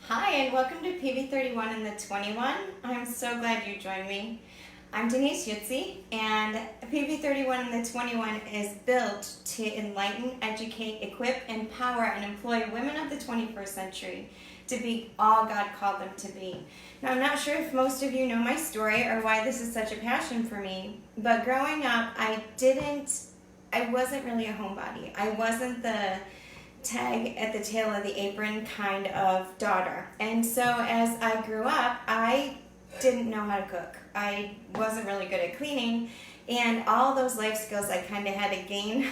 Hi, and welcome to PV31 and the 21. I'm so glad you joined me. I'm Denise Yutzi, and PV31 and the 21 is built to enlighten, educate, equip, empower, and employ women of the 21st century to be all God called them to be. Now, I'm not sure if most of you know my story or why this is such a passion for me, but growing up, I wasn't really a homebody. I wasn't the tag at the tail of the apron kind of daughter. And so as I grew up, I didn't know how to cook. I wasn't really good at cleaning, and all those life skills I kind of had to gain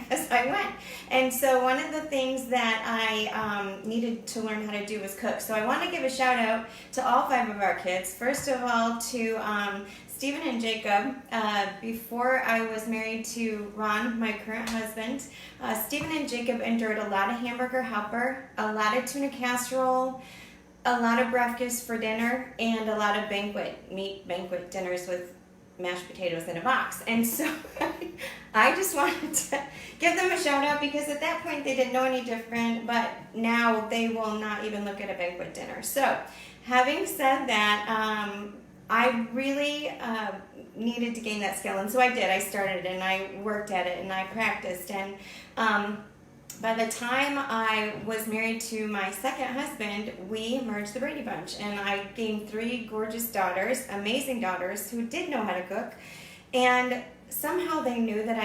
as I went. And so one of the things that I needed to learn how to do was cook. So I want to give a shout out to all 5 of our kids. First of all, to Stephen and Jacob. Before I was married to Ron, my current husband, Stephen and Jacob endured a lot of hamburger helper, a lot of tuna casserole, a lot of breakfast for dinner, and a lot of meat banquet dinners with mashed potatoes in a box. And so I just wanted to give them a shout out because at that point they didn't know any different, but now they will not even look at a banquet dinner. So having said that, I really needed to gain that skill, and so I did. I started and I worked at it and I practiced, and by the time I was married to my second husband, we merged the Brady Bunch, and I gained 3 gorgeous daughters, amazing daughters, who did know how to cook, and somehow they knew that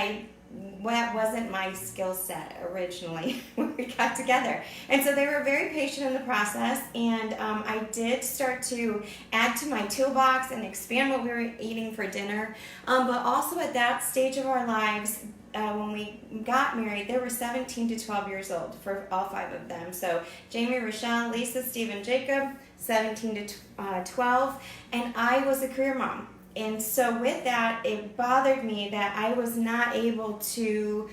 that wasn't my skill set originally when we got together. And so they were very patient in the process, and I did start to add to my toolbox and expand what we were eating for dinner. But also at that stage of our lives, when we got married, they were 17 to 12 years old for all 5 of them. So Jamie, Rochelle, Lisa, Stephen, Jacob, 17 to 12, and I was a career mom. And so with that, it bothered me that I was not able to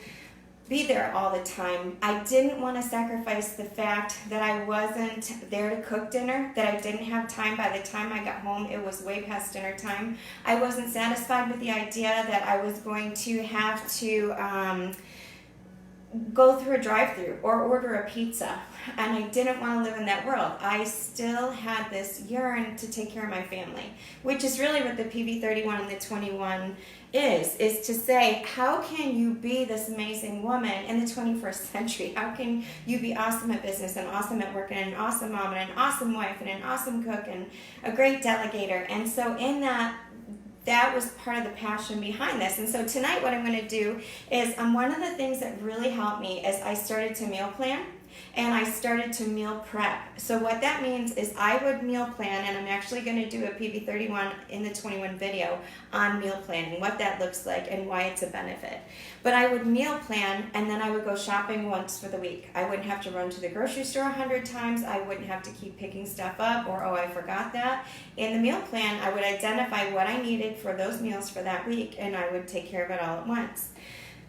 be there all the time. I didn't want to sacrifice the fact that I wasn't there to cook dinner, that I didn't have time. By the time I got home, it was way past dinner time. I wasn't satisfied with the idea that I was going to have to go through a drive-thru or order a pizza, and I didn't want to live in that world. I still had this yearn to take care of my family, which is really what the PV31 and the 21 is to say, how can you be this amazing woman in the 21st century? How can you be awesome at business and awesome at work and an awesome mom and an awesome wife and an awesome cook and a great delegator? And so in that was part of the passion behind this. And so tonight what I'm going to do is one of the things that really helped me is I started to meal plan and I started to meal prep. So what that means is I would meal plan, and I'm actually going to do a PV31 in the 21 video on meal planning, what that looks like and why it's a benefit. But I would meal plan, and then I would go shopping once for the week. I wouldn't have to run to the grocery store 100 times. I wouldn't have to keep picking stuff up or, oh, I forgot that. In the meal plan, I would identify what I needed for those meals for that week, and I would take care of it all at once.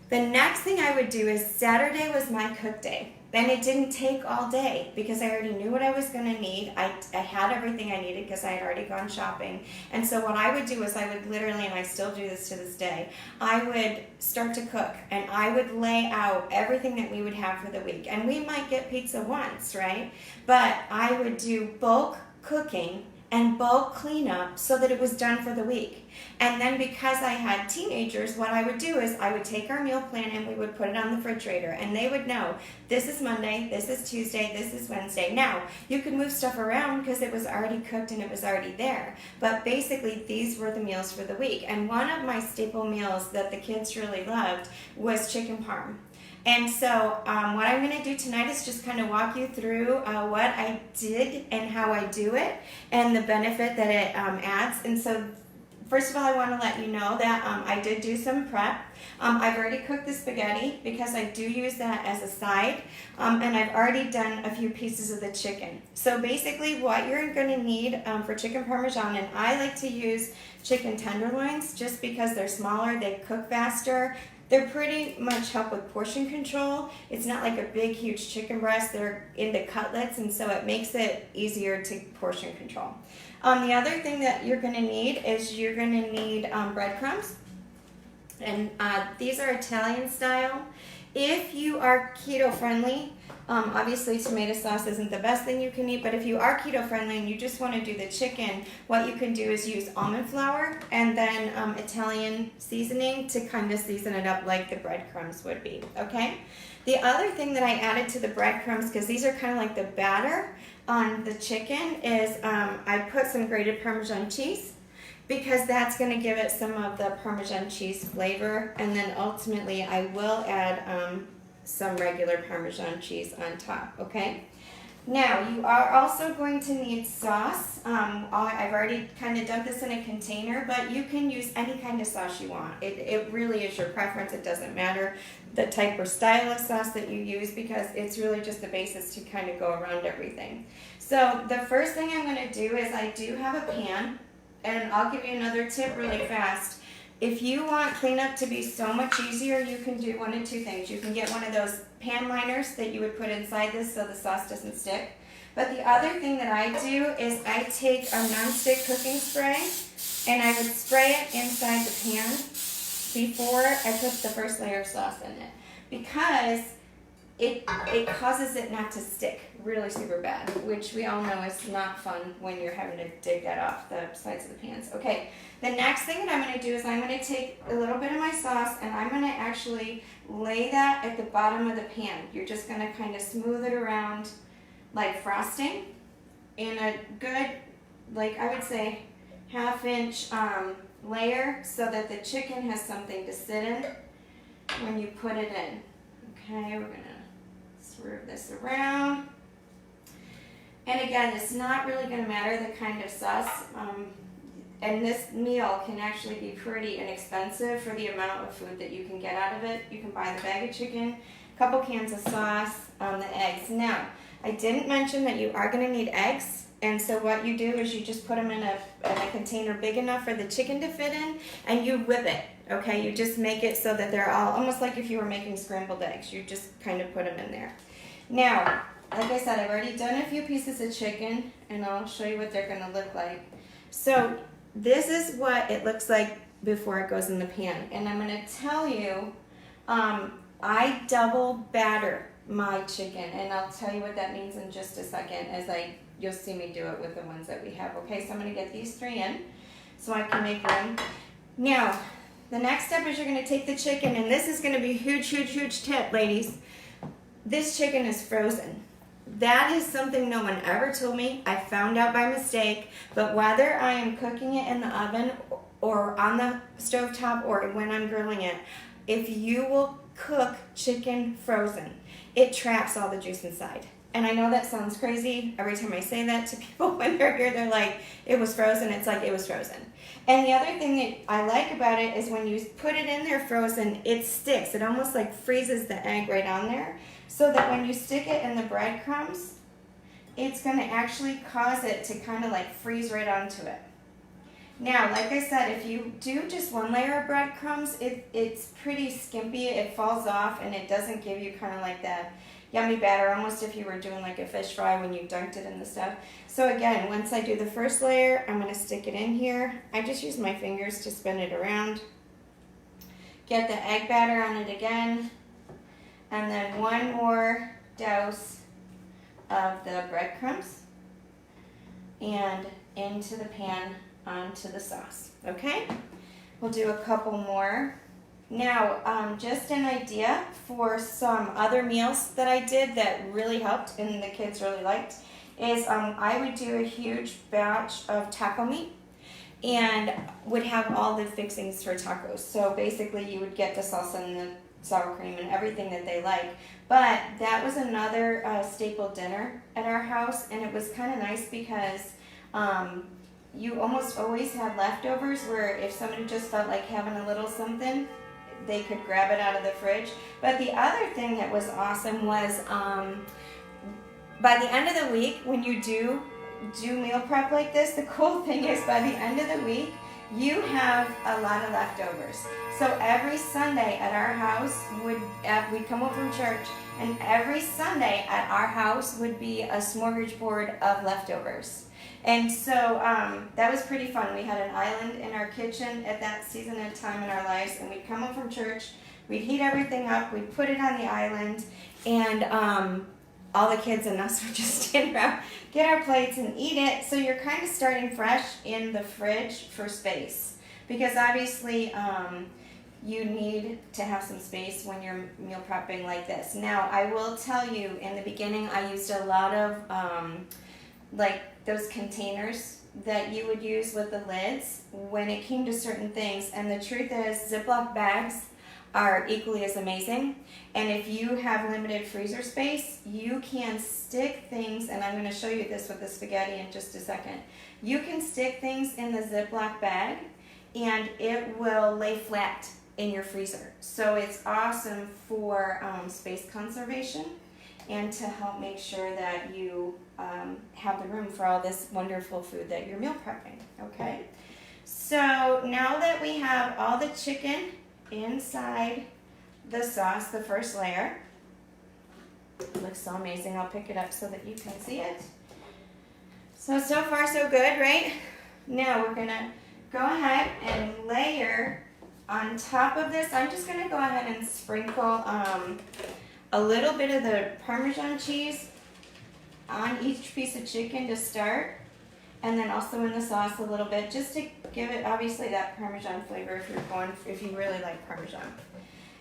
The next thing I would do is Saturday was my cook day. And it didn't take all day because I already knew what I was going to need. I had everything I needed because I had already gone shopping. And so what I would do is I would literally, and I still do this to this day, I would start to cook and I would lay out everything that we would have for the week. And we might get pizza once, right? But I would do bulk cooking and bulk cleanup so that it was done for the week. And then because I had teenagers, what I would do is I would take our meal plan and we would put it on the refrigerator, and they would know this is Monday, this is Tuesday, this is Wednesday. Now, you could move stuff around because it was already cooked and it was already there. But basically, these were the meals for the week. And one of my staple meals that the kids really loved was chicken parm. And so what I'm going to do tonight is just kind of walk you through what I did and how I do it and the benefit that it adds. And so first of all, I want to let you know that I did do some prep. I've already cooked the spaghetti because I do use that as a side, and I've already done a few pieces of the chicken. So basically what you're going to need for chicken Parmesan, and I like to use chicken tenderloins just because they're smaller, they cook faster. They're pretty much help with portion control. It's not like a big, huge chicken breast. They're into cutlets, and so it makes it easier to portion control. The other thing that you're going to need is you're going to need breadcrumbs. And these are Italian style. If you are keto friendly, obviously tomato sauce isn't the best thing you can eat, but if you are keto friendly and you just want to do the chicken, what you can do is use almond flour and then Italian seasoning to kind of season it up like the breadcrumbs would be, okay? The other thing that I added to the breadcrumbs, because these are kind of like the batter on the chicken, is I put some grated Parmesan cheese, because that's going to give it some of the Parmesan cheese flavor, and then ultimately I will add some regular Parmesan cheese on top, okay? Now, you are also going to need sauce. I've already kind of dumped this in a container, but you can use any kind of sauce you want. It really is your preference. It doesn't matter the type or style of sauce that you use, because it's really just the basis to kind of go around everything. So the first thing I'm going to do is I do have a pan. And I'll give you another tip really fast. If you want cleanup to be so much easier, you can do one of two things. You can get one of those pan liners that you would put inside this so the sauce doesn't stick. But the other thing that I do is I take a nonstick cooking spray and I would spray it inside the pan before I put the first layer of sauce in it. Because it causes it not to stick really super bad, which we all know is not fun when you're having to dig that off the sides of the pans. Okay, the next thing that I'm going to do is I'm going to take a little bit of my sauce and I'm going to actually lay that at the bottom of the pan. You're just going to kind of smooth it around like frosting in a good, like I would say, half-inch layer, so that the chicken has something to sit in when you put it in. Okay, we're going to swerve this around. And again, it's not really going to matter the kind of sauce. And this meal can actually be pretty inexpensive for the amount of food that you can get out of it. You can buy the bag of chicken, a couple cans of sauce, the eggs. Now, I didn't mention that you are going to need eggs. And so what you do is you just put them in a container big enough for the chicken to fit in, and you whip it. Okay, you just make it so that they're all almost like if you were making scrambled eggs. You just kind of put them in there. Now, like I said, I've already done a few pieces of chicken, and I'll show you what they're going to look like. So this is what it looks like before it goes in the pan. And I'm going to tell you, I double batter my chicken, and I'll tell you what that means in just a second as you'll see me do it with the ones that we have. Okay, so I'm going to get these three in so I can make room. Now, the next step is you're going to take the chicken, and this is going to be a huge, huge, huge tip, ladies. This chicken is frozen. That is something no one ever told me. I found out by mistake. But whether I am cooking it in the oven or on the stovetop or when I'm grilling it, if you will cook chicken frozen, it traps all the juice inside. And I know that sounds crazy. Every time I say that to people when they're here, they're like, it was frozen. It's like, it was frozen. And the other thing that I like about it is when you put it in there frozen, it sticks. It almost like freezes the egg right on there, so that when you stick it in the breadcrumbs, it's going to actually cause it to kind of like freeze right onto it. Now, like I said, if you do just one layer of breadcrumbs, it's pretty skimpy. It falls off and it doesn't give you kind of like that yummy batter, almost if you were doing like a fish fry when you dunked it in the stuff. So again, once I do the first layer, I'm going to stick it in here. I just use my fingers to spin it around. Get the egg batter on it again. And then one more douse of the breadcrumbs. And into the pan, onto the sauce. Okay? We'll do a couple more. Now, just an idea for some other meals that I did that really helped and the kids really liked is I would do a huge batch of taco meat and would have all the fixings for tacos. So basically you would get the salsa and the sour cream and everything that they like. But that was another staple dinner at our house, and it was kind of nice because you almost always had leftovers where if somebody just felt like having a little something, they could grab it out of the fridge. But the other thing that was awesome was by the end of the week, when you do meal prep like this, the cool thing is by the end of the week, you have a lot of leftovers. So every Sunday at our house, we'd come home from church, and every Sunday at our house would be a smorgasbord of leftovers. And so that was pretty fun. We had an island in our kitchen at that season of time in our lives, and we'd come home from church, we'd heat everything up, we'd put it on the island, and all the kids and us would just stand around, get our plates and eat it. So you're kind of starting fresh in the fridge for space, because obviously you need to have some space when you're meal prepping like this. Now, I will tell you, in the beginning, I used a lot of like those containers that you would use with the lids when it came to certain things. And the truth is, Ziploc bags are equally as amazing. And if you have limited freezer space, you can stick things, and I'm going to show you this with the spaghetti in just a second. You can stick things in the Ziploc bag and it will lay flat in your freezer. So it's awesome for space conservation and to help make sure that you have the room for all this wonderful food that you're meal prepping, okay? So now that we have all the chicken inside the sauce, the first layer, it looks so amazing. I'll pick it up so that you can see it. So far so good, right? Now we're gonna go ahead and layer on top of this. I'm just gonna go ahead and sprinkle a little bit of the Parmesan cheese on each piece of chicken to start, and then also in the sauce a little bit, just to give it obviously that Parmesan flavor if you really like Parmesan.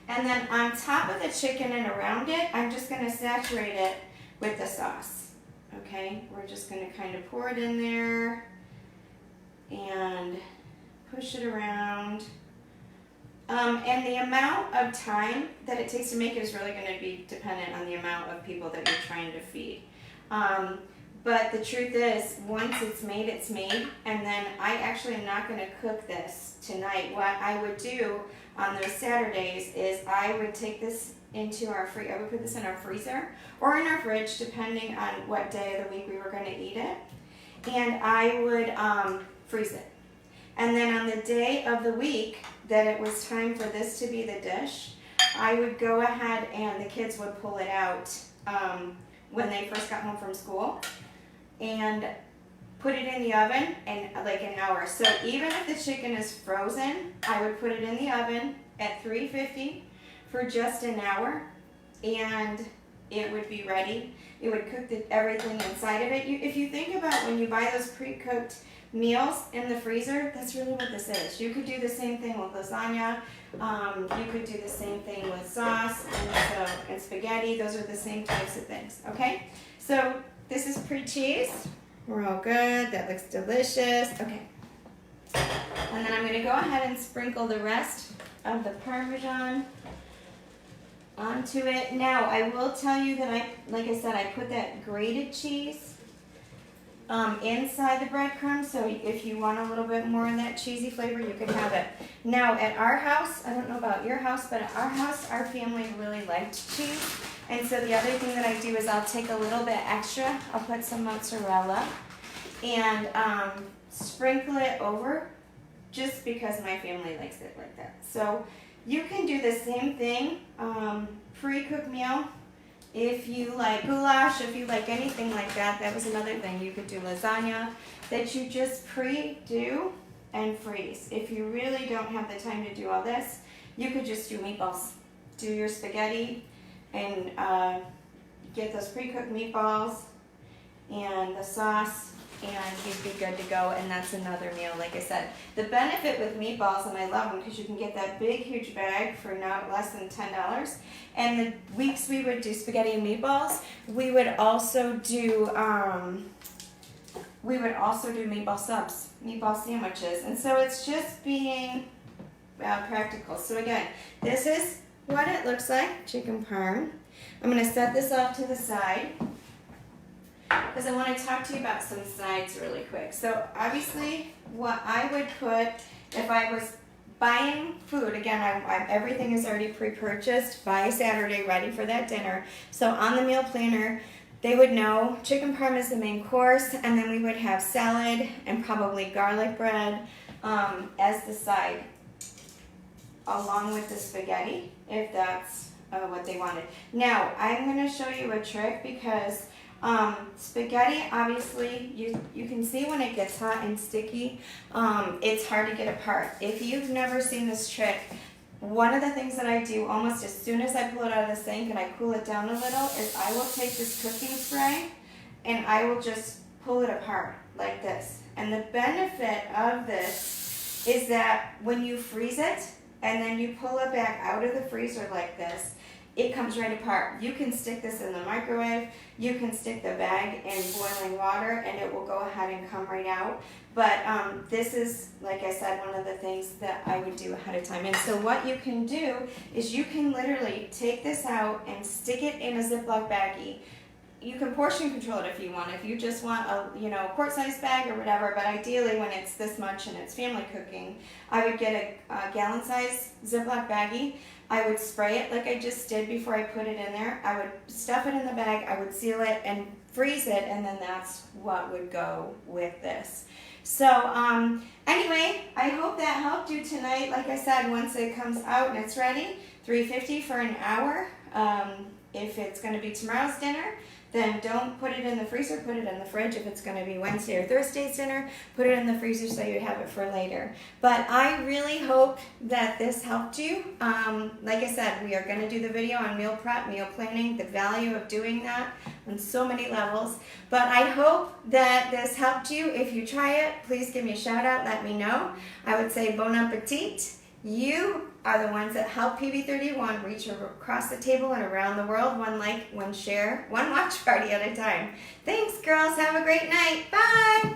And then on top of the chicken and around it, I'm just gonna saturate it with the sauce. Okay, we're just gonna kind of pour it in there and push it around. And the amount of time that it takes to make it is really going to be dependent on the amount of people that you're trying to feed. But the truth is, once it's made, and then I actually am not going to cook this tonight. What I would do on those Saturdays is I would take this into I would put this in our freezer or in our fridge, depending on what day of the week we were going to eat it, and I would freeze it. And then on the day of the week that it was time for this to be the dish, I would go ahead and the kids would pull it out when they first got home from school and put it in the oven in like an hour. So even if the chicken is frozen, I would put it in the oven at 350 for just an hour, and it would be ready. It would cook everything inside of it. If you think about when you buy those pre-cooked meals in the freezer, that's really what this is. You could do the same thing with lasagna. You could do the same thing with sauce and spaghetti. Those are the same types of things, okay? So this is pre-cheese. We're all good. That looks delicious. Okay. And then I'm going to go ahead and sprinkle the rest of the Parmesan onto it. Now, I will tell you that like I said, I put that grated cheese inside the breadcrumbs, so if you want a little bit more of that cheesy flavor, you can have it. Now, at our house, I don't know about your house, but at our house, our family really liked cheese, and so the other thing that I do is I'll take a little bit extra, I'll put some mozzarella, and sprinkle it over, just because my family likes it like that. So you can do the same thing, pre-cooked meal. If you like goulash, if you like anything like that, that was another thing. You could do lasagna that you just pre-do and freeze. If you really don't have the time to do all this, you could just do meatballs. Do your spaghetti and get those pre-cooked meatballs and the sauce, and you'd be good to go, and that's another meal. Like I said, the benefit with meatballs, and I love them because you can get that big huge bag for not less than $10, and the weeks we would do spaghetti and meatballs, we would also do meatball subs, meatball sandwiches, and so it's just being practical. So again, this is what it looks like, chicken parm. I'm going to set this off to the side because I want to talk to you about some sides really quick. So obviously what I would put if I was buying food, again, everything is already pre-purchased by Saturday, ready for that dinner. So on the meal planner, they would know chicken parm is the main course, and then we would have salad and probably garlic bread as the side, along with the spaghetti, if that's what they wanted. Now, I'm going to show you a trick because spaghetti, obviously, you can see when it gets hot and sticky, it's hard to get apart. If you've never seen this trick, one of the things that I do almost as soon as I pull it out of the sink and I cool it down a little is I will take this cooking spray and I will just pull it apart like this. And the benefit of this is that when you freeze it and then you pull it back out of the freezer like this, it comes right apart. You can stick this in the microwave, you can stick the bag in boiling water and it will go ahead and come right out. But this is, like I said, one of the things that I would do ahead of time. And so what you can do is you can literally take this out and stick it in a Ziploc baggie. You can portion control it if you want. If you just want a quart-sized bag or whatever, but ideally when it's this much and it's family cooking, I would get a gallon-sized Ziploc baggie. I would spray it like I just did before I put it in there. I would stuff it in the bag, I would seal it and freeze it, and then that's what would go with this. So anyway, I hope that helped you tonight. Like I said, once it comes out and it's ready, $3.50 for an hour. If it's going to be tomorrow's dinner, then don't put it in the freezer, put it in the fridge. If it's going to be Wednesday or Thursday's dinner, put it in the freezer so you have it for later. But I really hope that this helped you. Like I said, we are going to do the video on meal prep, meal planning, the value of doing that on so many levels. But I hope that this helped you. If you try it, please give me a shout out, let me know. I would say bon appetit. You are the ones that help PB31 reach across the table and around the world, one like, one share, one watch party at a time. Thanks, girls. Have a great night. Bye.